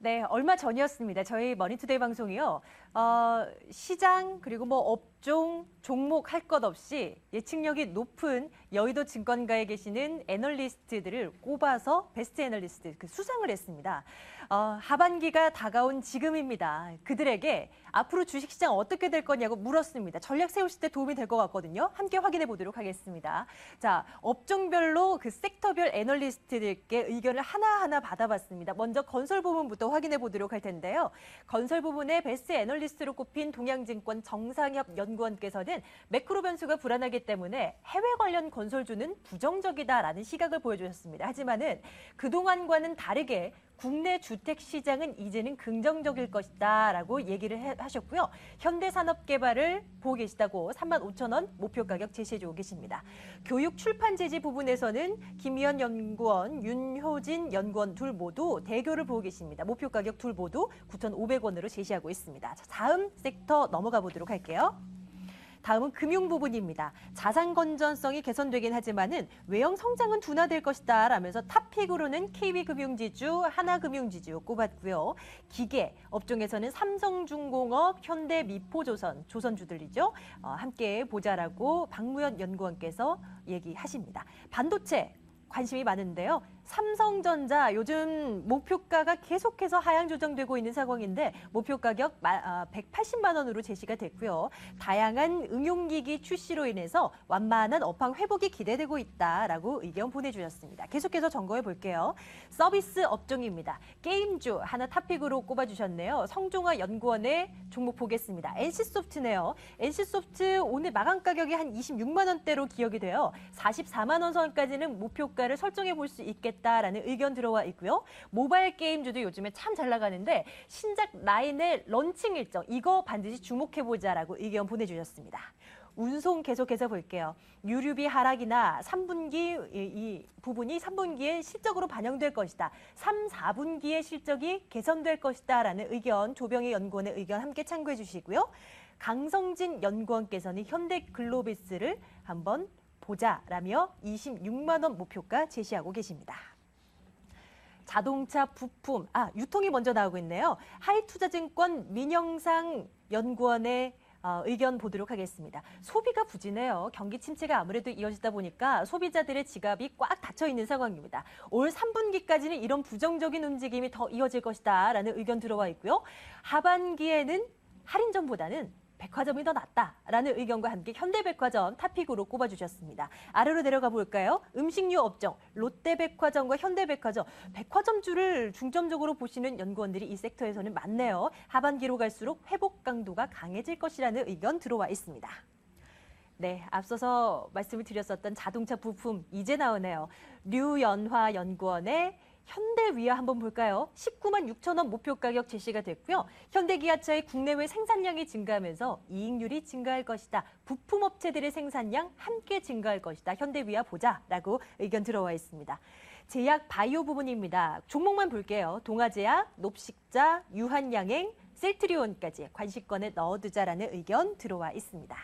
네, 얼마 전이었습니다. 저희 머니투데이 방송이요. 시장 그리고 뭐 업종, 종목 할 것 없이 예측력이 높은 여의도 증권가에 계시는 애널리스트들을 꼽아서 베스트 애널리스트 수상을 했습니다. 하반기가 다가온 지금입니다. 그들에게 앞으로 주식시장 어떻게 될 거냐고 물었습니다. 전략 세우실 때 도움이 될 것 같거든요. 함께 확인해 보도록 하겠습니다. 자, 업종별로 그 섹터별 애널리스트들께 의견을 하나하나 받아봤습니다. 먼저 건설 부문부터 확인해 보도록 할 텐데요. 건설 부문의 베스트 애널리스트로 꼽힌 동양증권 정상협 연구원께서는 매크로 변수가 불안하기 때문에 해외 관련 건설주는 부정적이다라는 시각을 보여주셨습니다. 하지만은 그동안과는 다르게 국내 주택 시장은 이제는 긍정적일 것이다라고 얘기를 하셨고요. 현대산업개발을 보고 계시다고 35,000원 목표 가격 제시해주고 계십니다. 교육 출판 제지 부분에서는 김희연 연구원, 윤효진 연구원 둘 모두 대교를 보고 계십니다. 목표 가격 둘 모두 9,500원으로 제시하고 있습니다. 자, 다음 섹터 넘어가 보도록 할게요. 다음은 금융 부분입니다. 자산 건전성이 개선되긴 하지만은 외형 성장은 둔화될 것이다 라면서 탑픽으로는 KB금융지주, 하나금융지주 꼽았고요. 기계 업종에서는 삼성중공업, 현대미포조선, 조선주들이죠. 함께 보자라고 박무현 연구원께서 얘기하십니다. 반도체 관심이 많은데요. 삼성전자 요즘 목표가가 계속해서 하향 조정되고 있는 상황인데 목표 가격 180만 원으로 제시가 됐고요. 다양한 응용기기 출시로 인해서 완만한 업황 회복이 기대되고 있다라고 의견 보내주셨습니다. 계속해서 점검해 볼게요. 서비스 업종입니다. 게임주 하나 탑픽으로 꼽아주셨네요. 성종화 연구원의 종목 보겠습니다. NC소프트네요. NC소프트 오늘 마감 가격이 한 26만 원대로 기억이 돼요. 44만 원 선까지는 목표가를 설정해 볼 수 있겠다라는 의견 들어와 있고요. 모바일 게임주도 요즘에 참 잘 나가는데 신작 라인의 런칭 일정 이거 반드시 주목해보자라고 의견 보내주셨습니다. 운송 계속해서 볼게요. 유류비 하락이나 3분기 이 부분이 3분기에 실적으로 반영될 것이다. 3, 4분기의 실적이 개선될 것이다 라는 의견 조병희 연구원의 의견 함께 참고해 주시고요. 강성진 연구원께서는 현대글로비스를 한번 보자라며 26만 원 목표가 제시하고 계십니다. 자동차 부품, 유통이 먼저 나오고 있네요. 하이투자증권 민영상 연구원의 의견 보도록 하겠습니다. 소비가 부진해요. 경기 침체가 아무래도 이어지다 보니까 소비자들의 지갑이 꽉 닫혀 있는 상황입니다. 올 3분기까지는 이런 부정적인 움직임이 더 이어질 것이다 라는 의견 들어와 있고요. 하반기에는 할인점보다는 백화점이 더 낫다라는 의견과 함께 현대백화점 탑픽으로 꼽아주셨습니다. 아래로 내려가 볼까요? 음식료 업종, 롯데백화점과 현대백화점, 백화점주를 중점적으로 보시는 연구원들이 이 섹터에서는 많네요. 하반기로 갈수록 회복 강도가 강해질 것이라는 의견 들어와 있습니다. 네, 앞서서 말씀을 드렸었던 자동차 부품 이제 나오네요. 류연화 연구원의 현대위아 한번 볼까요? 19만 6천 원 목표 가격 제시가 됐고요. 현대기아차의 국내외 생산량이 증가하면서 이익률이 증가할 것이다. 부품업체들의 생산량 함께 증가할 것이다. 현대위아 보자라고 의견 들어와 있습니다. 제약 바이오 부분입니다. 종목만 볼게요. 동아제약, 녹식자, 유한양행, 셀트리온까지 관심권에 넣어두자라는 의견 들어와 있습니다.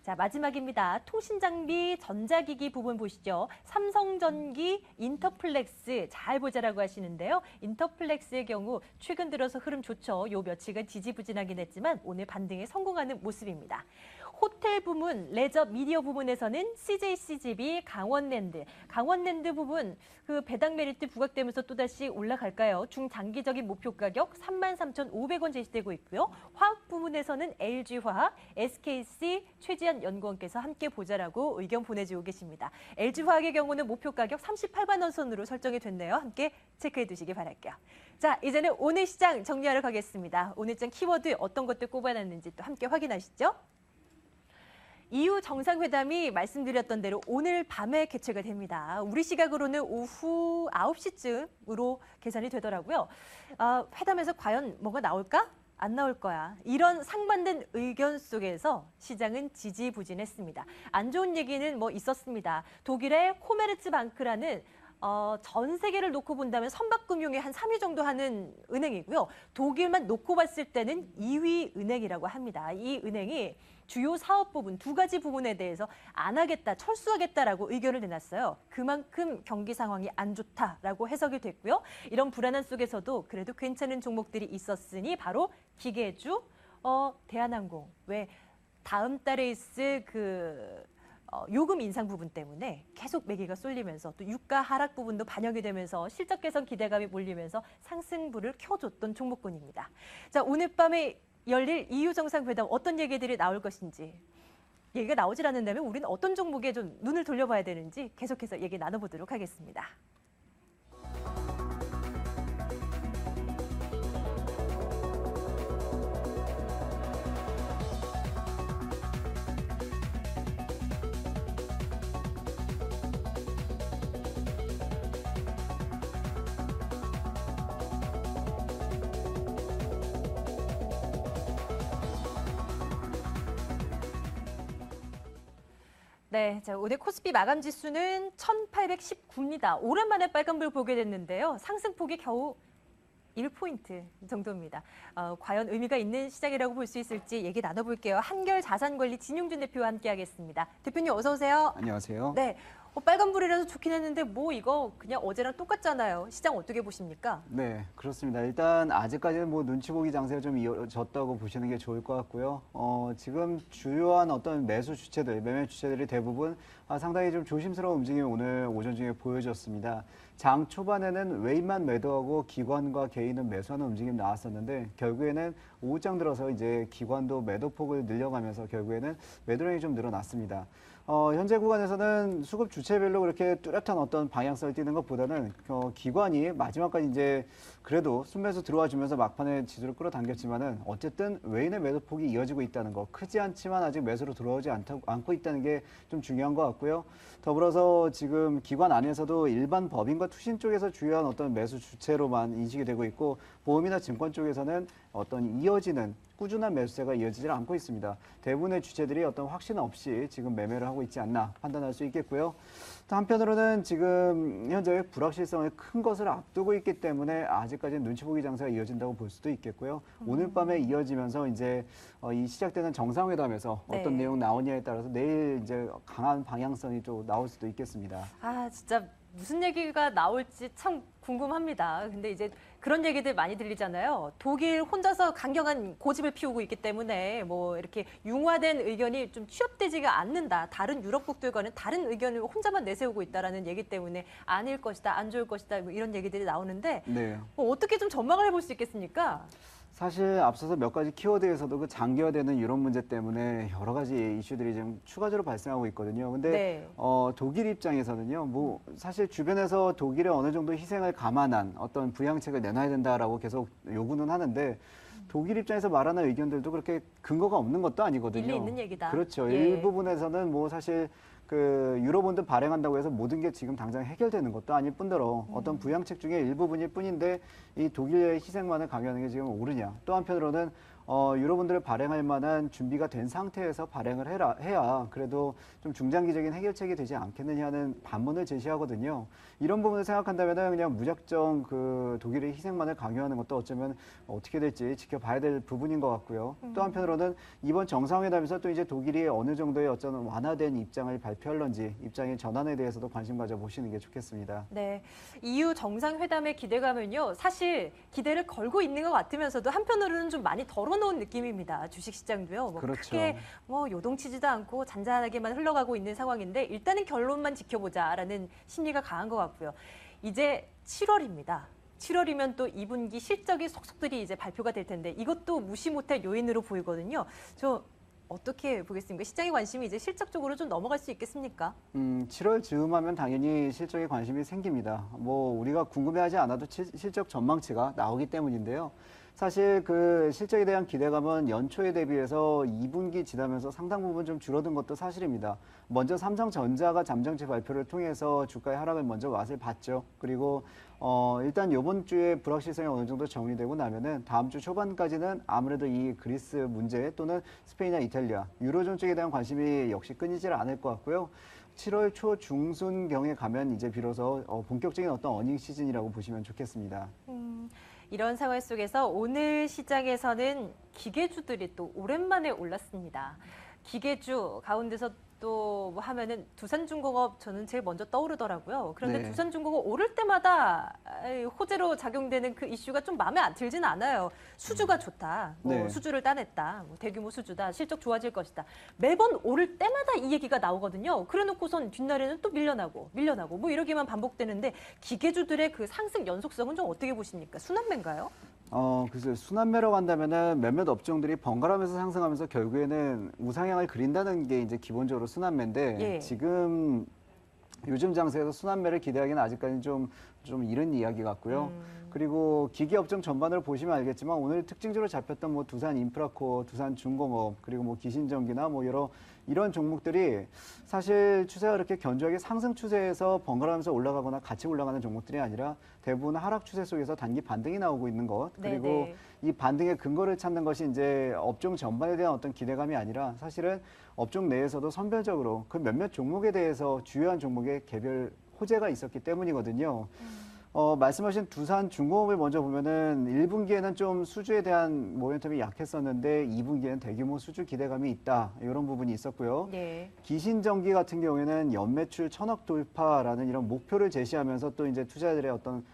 자, 마지막입니다. 통신장비, 전자기기 부분 보시죠. 삼성전기, 인터플렉스 잘 보자라고 하시는데요. 인터플렉스의 경우 최근 들어서 흐름 좋죠. 요 며칠간 지지부진하긴 했지만 오늘 반등에 성공하는 모습입니다. 호텔 부문, 레저 미디어 부분에서는 CJCGV, 강원랜드 부분 그 배당 메리트 부각되면서 또다시 올라갈까요? 중장기적인 목표 가격 33,500원 제시되고 있고요. 화학 부분에서는 LG화학, SKC, 최지한 연구원께서 함께 보자라고 의견 보내주고 계십니다. LG화학의 경우는 목표 가격 38만 원 선으로 설정이 됐네요. 함께 체크해 두시기 바랄게요. 자, 이제는 오늘 시장 정리하러 가겠습니다. 오늘장 키워드 어떤 것들 꼽아놨는지 또 함께 확인하시죠. EU 정상회담이 말씀드렸던 대로 오늘 밤에 개최가 됩니다. 우리 시각으로는 오후 9시쯤으로 계산이 되더라고요. 회담에서 과연 뭐가 나올까? 안 나올 거야. 이런 상반된 의견 속에서 시장은 지지부진했습니다. 안 좋은 얘기는 뭐 있었습니다. 독일의 코메르츠방크라는 전 세계를 놓고 본다면 선박금융의 한 3위 정도 하는 은행이고요. 독일만 놓고 봤을 때는 2위 은행이라고 합니다. 이 은행이 주요 사업 부분, 두 가지 부분에 대해서 안 하겠다, 철수하겠다라고 의견을 내놨어요. 그만큼 경기 상황이 안 좋다라고 해석이 됐고요. 이런 불안한 속에서도 그래도 괜찮은 종목들이 있었으니 바로 기계주, 대한항공. 왜 다음 달에 있을 요금 인상 부분 때문에 계속 매기가 쏠리면서 또 유가 하락 부분도 반영이 되면서 실적 개선 기대감이 몰리면서 상승부를 켜줬던 종목군입니다. 자, 오늘 밤에 열릴 EU 정상회담 어떤 얘기들이 나올 것인지 얘기가 나오질 않는다면 우리는 어떤 종목에 좀 눈을 돌려봐야 되는지 계속해서 얘기 나눠보도록 하겠습니다. 네, 자, 오늘 코스피 마감 지수는 1819입니다. 오랜만에 빨간불 보게 됐는데요. 상승폭이 겨우 1포인트 정도입니다. 과연 의미가 있는 시장이라고 볼 수 있을지 얘기 나눠볼게요. 한결자산관리 진용준 대표와 함께하겠습니다. 대표님 어서 오세요. 안녕하세요. 네, 빨간불이라서 좋긴 했는데 뭐 이거 그냥 어제랑 똑같잖아요. 시장 어떻게 보십니까? 네, 그렇습니다. 일단 아직까지는 뭐 눈치 보기 장세가 좀 이어졌다고 보시는 게 좋을 것 같고요. 지금 주요한 어떤 매수 주체들, 매매 주체들이 대부분 상당히 좀 조심스러운 움직임이 오늘 오전 중에 보여졌습니다. 장 초반에는 외인만 매도하고 기관과 개인은 매수하는 움직임 나왔었는데 결국에는 오후장 들어서 이제 기관도 매도폭을 늘려가면서 결국에는 매도량이 좀 늘어났습니다. 현재 구간에서는 수급 주체별로 그렇게 뚜렷한 어떤 방향성을 띠는 것보다는 기관이 마지막까지 이제 그래도 순매수 들어와 주면서 막판에 지수를 끌어당겼지만은 어쨌든 외인의 매도폭이 이어지고 있다는 거, 크지 않지만 아직 매수로 들어오지 않고 있다는 게 좀 중요한 것 같고요. 더불어서 지금 기관 안에서도 일반 법인과 투신 쪽에서 주요한 어떤 매수 주체로만 인식이 되고 있고 보험이나 증권 쪽에서는 어떤 이어지는 꾸준한 매수세가 이어지질 않고 있습니다. 대부분의 주체들이 어떤 확신 없이 지금 매매를 하고 있지 않나 판단할 수 있겠고요. 또 한편으로는 지금 현재 불확실성을 큰 것을 앞두고 있기 때문에 아직까지는 눈치 보기 장세가 이어진다고 볼 수도 있겠고요. 오늘 밤에 이어지면서 이제 이 시작되는 정상회담에서 어떤 내용 나오냐에 따라서 내일 이제 강한 방향성이 좀 나올 수도 있겠습니다. 아, 진짜 무슨 얘기가 나올지 참 궁금합니다. 근데 이제 그런 얘기들 많이 들리잖아요. 독일 혼자서 강경한 고집을 피우고 있기 때문에 뭐 이렇게 융화된 의견이 좀 취합되지가 않는다. 다른 유럽국들과는 다른 의견을 혼자만 내세우고 있다라는 얘기 때문에 아닐 것이다, 안 좋을 것이다 뭐 이런 얘기들이 나오는데 네. 뭐 어떻게 좀 전망을 해볼 수 있겠습니까? 사실 앞서서 몇 가지 키워드에서도 그 장기화되는 이런 문제 때문에 여러 가지 이슈들이 좀 추가적으로 발생하고 있거든요. 근데 독일 입장에서는요, 뭐 사실 주변에서 독일의 어느 정도 희생을 감안한 어떤 부양책을 내놔야 된다라고 계속 요구는 하는데 독일 입장에서 말하는 의견들도 그렇게 근거가 없는 것도 아니거든요. 일리 있는 얘기다. 그렇죠. 예. 일부분에서는 뭐 사실 그 유로본드 발행한다고 해서 모든 게 지금 당장 해결되는 것도 아닐 뿐더러 어떤 부양책 중에 일부분일 뿐인데 이 독일의 희생만을 강요하는 게 지금 옳으냐. 또 한편으로는 유로본드를 발행할 만한 준비가 된 상태에서 발행을 해야 그래도 좀 중장기적인 해결책이 되지 않겠느냐는 반문을 제시하거든요. 이런 부분을 생각한다면 그냥 무작정 그 독일의 희생만을 강요하는 것도 어쩌면 어떻게 될지 지켜봐야 될 부분인 것 같고요. 또 한편으로는 이번 정상회담에서 또 이제 독일이 어느 정도의 어떤 완화된 입장을 발표할런지 입장의 전환에 대해서도 관심 가져보시는 게 좋겠습니다. 네, EU 정상회담의 기대감은요. 사실 기대를 걸고 있는 것 같으면서도 한편으로는 좀 많이 덜어놓은 느낌입니다. 주식시장도요. 뭐 그렇죠. 크게 뭐 요동치지도 않고 잔잔하게만 흘러가고 있는 상황인데 일단은 결론만 지켜보자라는 심리가 강한 것 같고요. 이제 7월입니다. 7월이면 또 2분기 실적이 속속들이 이제 발표가 될 텐데 이것도 무시 못할 요인으로 보이거든요. 저 어떻게 보겠습니까? 시장의 관심이 이제 실적 쪽으로 좀 넘어갈 수 있겠습니까? 7월 즈음하면 당연히 실적에 관심이 생깁니다. 뭐 우리가 궁금해하지 않아도 실적 전망치가 나오기 때문인데요. 사실 그 실적에 대한 기대감은 연초에 대비해서 2분기 지나면서 상당 부분 좀 줄어든 것도 사실입니다. 먼저 삼성전자가 잠정치 발표를 통해서 주가의 하락을 먼저 맛을 봤죠. 그리고 일단 이번 주에 불확실성이 어느 정도 정리되고 나면은 다음 주 초반까지는 아무래도 이 그리스 문제 또는 스페인이나 이탈리아, 유로존 쪽에 대한 관심이 역시 끊이질 않을 것 같고요. 7월 초 중순경에 가면 이제 비로소 본격적인 어떤 어닝 시즌이라고 보시면 좋겠습니다. 이런 상황 속에서 오늘 시장에서는 기계주들이 또 오랜만에 올랐습니다. 기계주 가운데서 또 뭐 하면은 두산중공업 저는 제일 먼저 떠오르더라고요. 그런데 네. 두산중공업 오를 때마다 호재로 작용되는 그 이슈가 좀 마음에 들지는 않아요. 수주가 좋다, 뭐 네. 수주를 따냈다, 뭐 대규모 수주다, 실적 좋아질 것이다. 매번 오를 때마다 이 얘기가 나오거든요. 그래놓고선 뒷날에는 또 밀려나고 뭐 이러기만 반복되는데 기계주들의 그 상승 연속성은 좀 어떻게 보십니까? 순환매인가요? 글쎄요. 순환매라고 한다면은 몇몇 업종들이 번갈아가면서 상승하면서 결국에는 우상향을 그린다는 게 이제 기본적으로 순환매인데 예. 지금 요즘 장세에서 순환매를 기대하기는 아직까지는 좀 이른 이야기 같고요. 그리고 기계 업종 전반으로 보시면 알겠지만 오늘 특징적으로 잡혔던 뭐 두산 인프라코어, 두산 중공업, 그리고 뭐 기신전기나 뭐 이런 종목들이 사실 추세가 그렇게 견조하게 상승 추세에서 번갈아가면서 올라가거나 같이 올라가는 종목들이 아니라 대부분 하락 추세 속에서 단기 반등이 나오고 있는 것. 그리고 네네. 이 반등의 근거를 찾는 것이 이제 업종 전반에 대한 어떤 기대감이 아니라 사실은 업종 내에서도 선별적으로 그 몇몇 종목에 대해서 주요한 종목의 개별 호재가 있었기 때문이거든요. 말씀하신 두산 중공업을 먼저 보면은 1분기에는 좀 수주에 대한 모멘텀이 약했었는데 2분기에는 대규모 수주 기대감이 있다. 이런 부분이 있었고요. 네. 기신전기 같은 경우에는 연매출 1,000억 돌파라는 이런 목표를 제시하면서 또 이제 투자자들의 어떤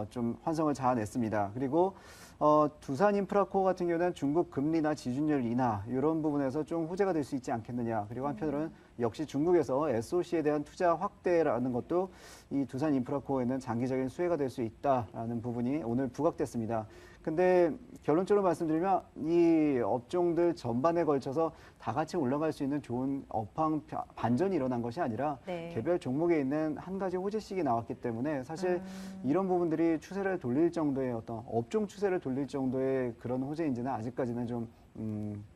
좀 환성을 자아냈습니다. 그리고 두산 인프라코어 같은 경우는 중국 금리나 지준율 인하 이런 부분에서 좀 호재가 될 수 있지 않겠느냐. 그리고 한편으로는 역시 중국에서 SOC에 대한 투자 확대라는 것도 이 두산 인프라코어에는 장기적인 수혜가 될 수 있다라는 부분이 오늘 부각됐습니다. 근데 결론적으로 말씀드리면 이 업종들 전반에 걸쳐서 다 같이 올라갈 수 있는 좋은 업황 반전이 일어난 것이 아니라 네. 개별 종목에 있는 한 가지 호재씩이 나왔기 때문에 사실 이런 부분들이 추세를 돌릴 정도의 어떤 업종 추세를 돌릴 정도의 그런 호재인지는 아직까지는 좀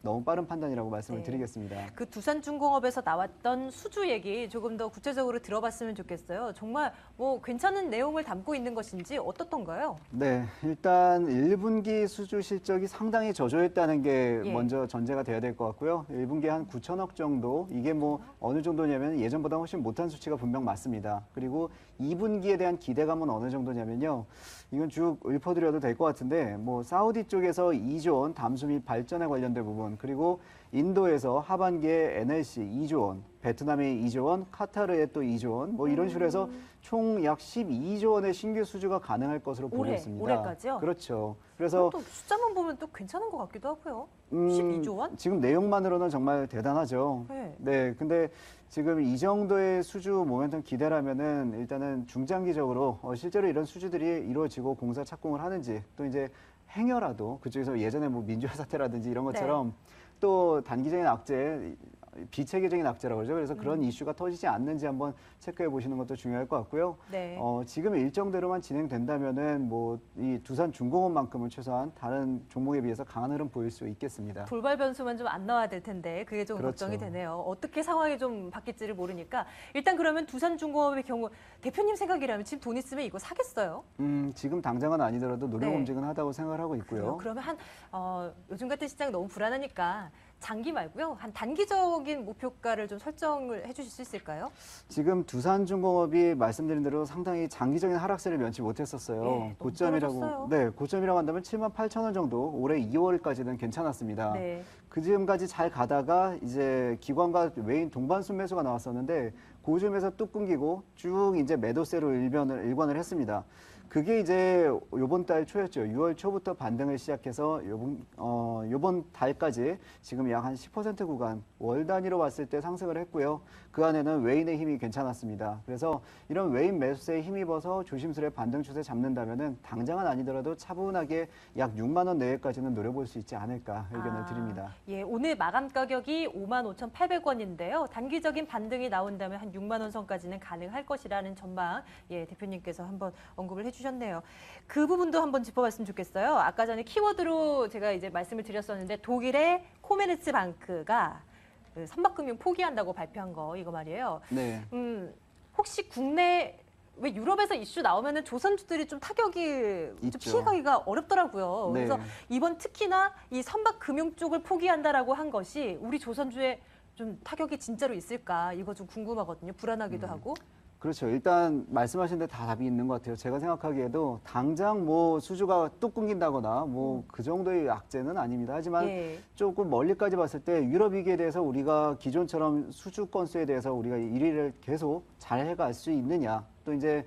너무 빠른 판단이라고 말씀을 네. 드리겠습니다. 그 두산중공업에서 나왔던 수주 얘기 조금 더 구체적으로 들어봤으면 좋겠어요. 정말 뭐 괜찮은 내용을 담고 있는 것인지 어떻던가요? 네, 일단 1분기 수주 실적이 상당히 저조했다는 게 예. 먼저 전제가 돼야 될 것 같고요. 1분기에 한 9천억 정도, 이게 뭐 어느 정도냐면 예전보다 훨씬 못한 수치가 분명 맞습니다. 그리고 2분기에 대한 기대감은 어느 정도냐면요. 이건 쭉 읊어드려도 될 것 같은데, 뭐 사우디 쪽에서 2조 원 담수 및 발전에 관련된 부분, 그리고 인도에서 하반기에 NLC 2조 원, 베트남에 2조 원, 카타르에 또 2조 원, 뭐 이런 식으로 해서 총 약 12조 원의 신규 수주가 가능할 것으로 보고 있습니다. 올해까지요? 그렇죠. 그래서 또 숫자만 보면 또 괜찮은 것 같기도 하고요. 12조 원? 지금 내용만으로는 정말 대단하죠. 네. 네, 근데 지금 이 정도의 수주 모멘텀 기대라면은 일단은 중장기적으로 실제로 이런 수주들이 이루어지고 공사 착공을 하는지 또 이제 행여라도 그쪽에서 예전에 뭐 민주화 사태라든지 이런 것처럼 또 단기적인 악재, 비체계적인 악재라고 그러죠. 그래서 그런 이슈가 터지지 않는지 한번 체크해 보시는 것도 중요할 것 같고요. 네. 지금 일정대로만 진행된다면은 뭐 이 두산 중공업만큼은 최소한 다른 종목에 비해서 강한 흐름 보일 수 있겠습니다. 돌발 변수만 좀 안 나와야 될 텐데 그게 좀 그렇죠. 걱정이 되네요. 어떻게 상황이 좀 바뀔지를 모르니까 일단 그러면 두산중공업의 경우 대표님 생각이라면 지금 돈 있으면 이거 사겠어요? 지금 당장은 아니더라도 노력 네. 움직은 하다고 생각을 하고 있고요. 그러면 요즘 같은 시장 너무 불안하니까 장기 말고요. 한 단기적인 목표가를 좀 설정을 해주실 수 있을까요? 지금 두산중공업이 말씀드린 대로 상당히 장기적인 하락세를 면치 못했었어요. 예, 너무 고점이라고 떨어졌어요. 네, 고점이라고 한다면 78,000원 정도 올해 2월까지는 괜찮았습니다. 네. 그 즈음까지 잘 가다가 이제 기관과 외인 동반 순매수가 나왔었는데 고점에서 뚝 끊기고 쭉 이제 매도세로 일관을 했습니다. 그게 이제 요번 달 초였죠. 6월 초부터 반등을 시작해서 요번 달까지 지금 약 한 10% 구간 월 단위로 봤을 때 상승을 했고요. 그 안에는 외인의 힘이 괜찮았습니다. 그래서 이런 외인 매수세에 힘입어서 조심스레 반등 추세 잡는다면은 당장은 아니더라도 차분하게 약 6만 원 내외까지는 노려볼 수 있지 않을까 의견을 드립니다. 예, 오늘 마감 가격이 55,800원인데요. 단기적인 반등이 나온다면 한 6만 원 선까지는 가능할 것이라는 전망, 예, 대표님께서 한번 언급을 해주셨습니다. 해주셨네요. 그 부분도 한번 짚어봤으면 좋겠어요. 아까 전에 키워드로 제가 이제 말씀을 드렸었는데 독일의 코메르츠방크가 그 선박금융 포기한다고 발표한 거 이거 말이에요. 네. 혹시 국내 왜 유럽에서 이슈 나오면은 조선주들이 좀 타격이 좀 있죠. 피해가기가 어렵더라고요. 네. 그래서 이번 특히나 이 선박금융 쪽을 포기한다라고 한 것이 우리 조선주에 좀 타격이 진짜로 있을까 이거 좀 궁금하거든요. 불안하기도 하고. 그렇죠. 일단 말씀하신 데 다 답이 있는 것 같아요. 제가 생각하기에도 당장 뭐 수주가 뚝 끊긴다거나 뭐 그 정도의 악재는 아닙니다. 하지만 예. 조금 멀리까지 봤을 때 유럽 위기에 대해서 우리가 기존처럼 수주 건수에 대해서 우리가 1위를 계속 잘 해갈 수 있느냐. 또 이제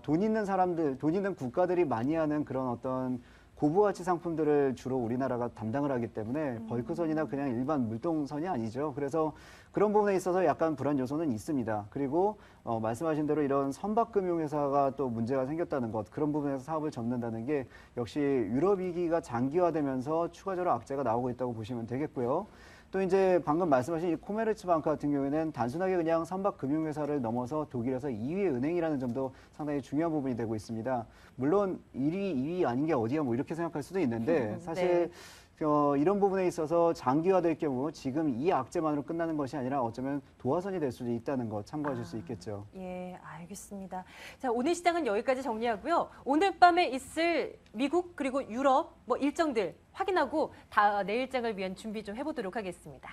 돈 있는 사람들, 돈 있는 국가들이 많이 하는 그런 어떤 고부가치 상품들을 주로 우리나라가 담당을 하기 때문에 벌크선이나 그냥 일반 물동선이 아니죠. 그래서 그런 부분에 있어서 약간 불안 요소는 있습니다. 그리고 말씀하신 대로 이런 선박금융회사가 또 문제가 생겼다는 것, 그런 부분에서 사업을 접는다는 게 역시 유럽 위기가 장기화되면서 추가적으로 악재가 나오고 있다고 보시면 되겠고요. 또 이제 방금 말씀하신 이 코메르츠방크 같은 경우에는 단순하게 그냥 선박금융회사를 넘어서 독일에서 2위 은행이라는 점도 상당히 중요한 부분이 되고 있습니다. 물론 1위, 2위 아닌 게 어디야 뭐 이렇게 생각할 수도 있는데 사실 이런 부분에 있어서 장기화될 경우 지금 이 악재만으로 끝나는 것이 아니라 어쩌면 도화선이 될 수도 있다는 것 참고하실 수 있겠죠. 예, 알겠습니다. 자, 오늘 시장은 여기까지 정리하고요. 오늘 밤에 있을 미국 그리고 유럽 뭐 일정들 확인하고 내일장을 위한 준비 좀 해보도록 하겠습니다.